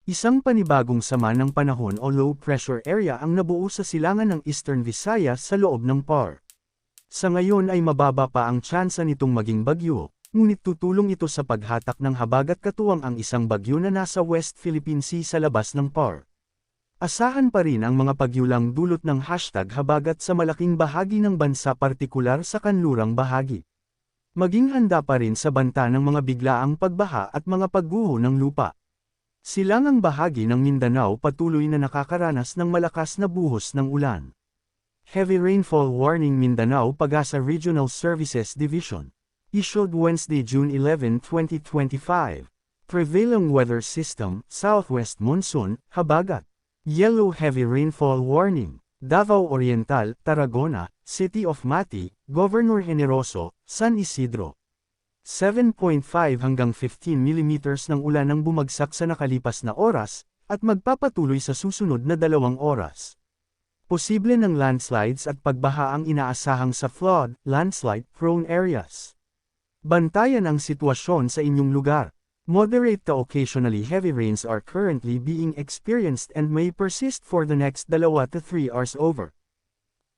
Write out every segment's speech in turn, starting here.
Isang panibagong sama ng panahon o low pressure area ang nabuo sa silangan ng Eastern Visayas sa loob ng PAR. Sa ngayon ay mababa pa ang tsansa nitong maging bagyo, ngunit tutulong ito sa paghatak ng habagat katuwang ang isang bagyo na nasa West Philippine Sea sa labas ng PAR. Asahan pa rin ang mga pagyulang dulot ng #habagat sa malaking bahagi ng bansa, partikular sa kanlurang bahagi. Maging handa pa rin sa banta ng mga biglaang pagbaha at mga pagguho ng lupa. Silangang bahagi ng Mindanao patuloy na nakakaranas ng malakas na buhos ng ulan. Heavy rainfall warning. Mindanao Pag-asa Regional Services Division issued Wednesday, June 11, 2025. Prevailing weather system, southwest monsoon, habagat. Yellow heavy rainfall warning. Davao Oriental, Tarragona, City of Mati, Governor Generoso, San Isidro. 7.5 hanggang 15 mm ng ulan ang bumagsak sa nakalipas na oras, at magpapatuloy sa susunod na 2 oras. Posible ng landslides at pagbaha ang inaasahang sa flood, landslide-prone areas. Bantayan ang sitwasyon sa inyong lugar. Moderate to occasionally heavy rains are currently being experienced and may persist for the next 2 to 3 hours over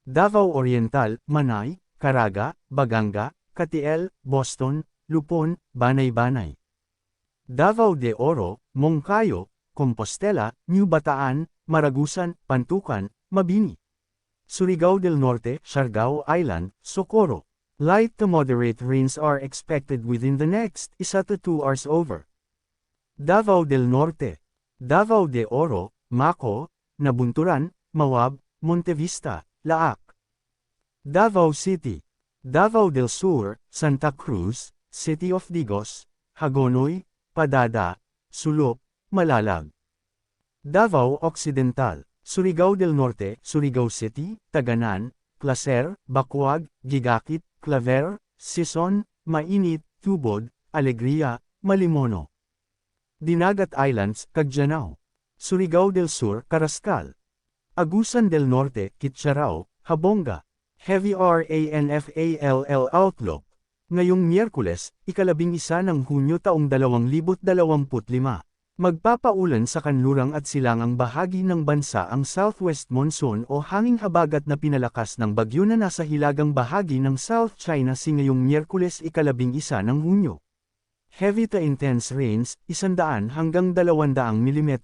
Davao Oriental, Manay, Caraga, Baganga, Katiel, Boston, Lupon, Banay-Banay. Davao de Oro, Moncayo, Compostela, New Bataan, Maragusan, Pantukan, Mabini. Surigao del Norte, Siargao Island, Socorro. Light to moderate rains are expected within the next 1 to 2 hours over Davao del Norte, Davao de Oro, Maco, Nabunturan, Mawab, Montevista, Laak. Davao City, Davao del Sur, Santa Cruz, City of Digos, Hagonoy, Padada, Sulok, Malalag. Davao Occidental, Surigao del Norte, Surigao City, Taganan, Placer, Bacuag, Gigakit, Claver, Sison, Mainit, Tubod, Alegria, Malimono. Dinagat Islands, Cagdianao. Surigao del Sur, Carrascal. Agusan del Norte, Kitcharao, Habonga. Heavy rainfall outlook. Ngayong Miyerkules, 11 ng Hunyo taong 2025. Magpapaulan sa kanlurang at silangang bahagi ng bansa ang southwest monsoon o hanging habagat na pinalakas ng bagyo na nasa hilagang bahagi ng South China Sea ngayong Miyerkules 11 ng Hunyo. Heavy to intense rains, 100 hanggang 200 mm.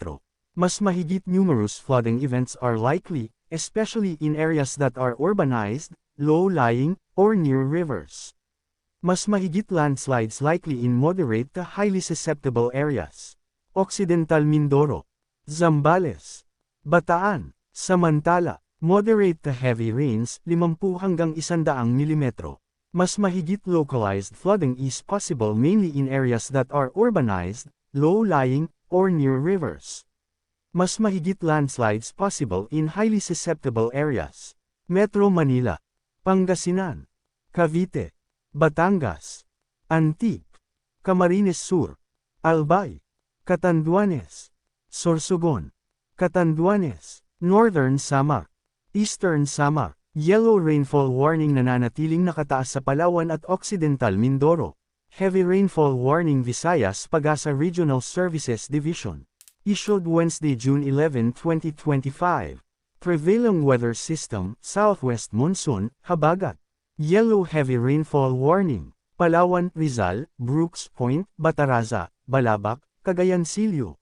Mas mahigit numerous flooding events are likely, especially in areas that are urbanized, low-lying, or near rivers. Mas mahigit landslides likely in moderate to highly susceptible areas. Occidental Mindoro, Zambales, Bataan. Samantala, moderate to heavy rains, 50 hanggang 100 mm. Mas mahigit localized flooding is possible mainly in areas that are urbanized, low-lying, or near rivers. Mas mahigit landslides possible in highly susceptible areas. Metro Manila, Pangasinan, Cavite, Batangas, Antique, Camarines Sur, Albay, Catanduanes, Sorsogon, Catanduanes, Northern Samar, Eastern Samar. Yellow rainfall warning nananatiling nakataas sa Palawan at Occidental Mindoro. Heavy rainfall warning Visayas Pag-asa Regional Services Division issued Wednesday, June 11, 2025. Prevailing weather system, southwest monsoon, habagat. Yellow heavy rainfall warning, Palawan, Rizal, Brooks Point, Bataraza, Balabac, Cagayan Silio.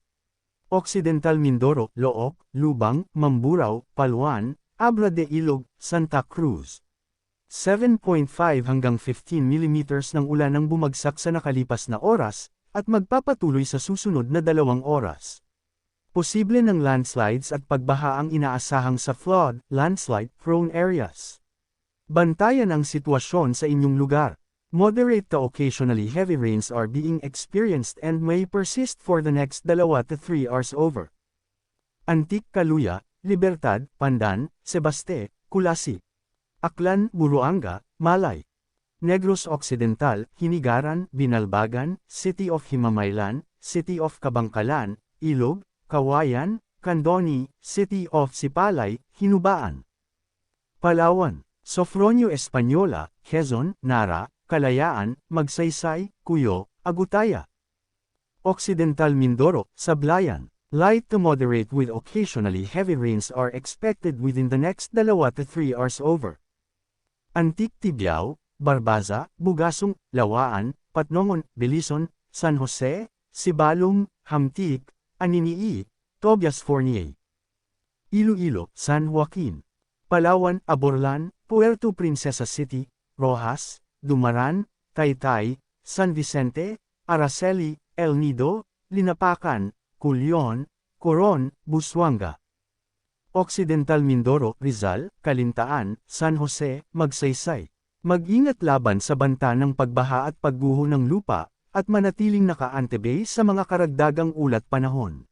Occidental Mindoro, Looc, Lubang, Mamburao, Paluan, Abra de Ilog, Santa Cruz. 7.5 hanggang 15 mm ng ulan ang bumagsak sa nakalipas na oras, at magpapatuloy sa susunod na 2 oras. Posible ng landslides at pagbaha ang inaasahang sa flood, landslide-prone areas. Bantayan ang sitwasyon sa inyong lugar. Moderate to occasionally heavy rains are being experienced and may persist for the next 2 to 3 hours over Antique Caluya, Libertad, Pandan, Sebaste, Kulasi. Aklan, Buruanga, Malay. Negros Occidental, Hinigaran, Binalbagan, City of Himamaylan, City of Kabangkalan, Ilog, Kawayan, Candoni, City of Sipalay, Hinubaan. Palawan, Sofronio Española, Quezon, Nara, Kalayaan, Magsaysay, Cuyo, Agutaya. Occidental Mindoro, Sablayan. Light to moderate with occasionally heavy rains are expected within the next 2 to 3 hours over Antique Tibiao, Barbaza, Bugasong, Lawaan, Patnongon, Bilison, San Jose, Sibalom, Hamtik, Aninii, Tobias Fournier. Iloilo, San Joaquin, Palawan, Aborlan, Puerto Princesa City, Rojas, Dumaran, Taytay, San Vicente, Araceli, El Nido, Linapacan, Culion, Coron, Busuanga. Occidental Mindoro, Rizal, Calintaan, San Jose, Magsaysay. Mag-ingat laban sa banta ng pagbaha at pagguho ng lupa, at manatiling naka-antebay sa mga karagdagang ulat panahon.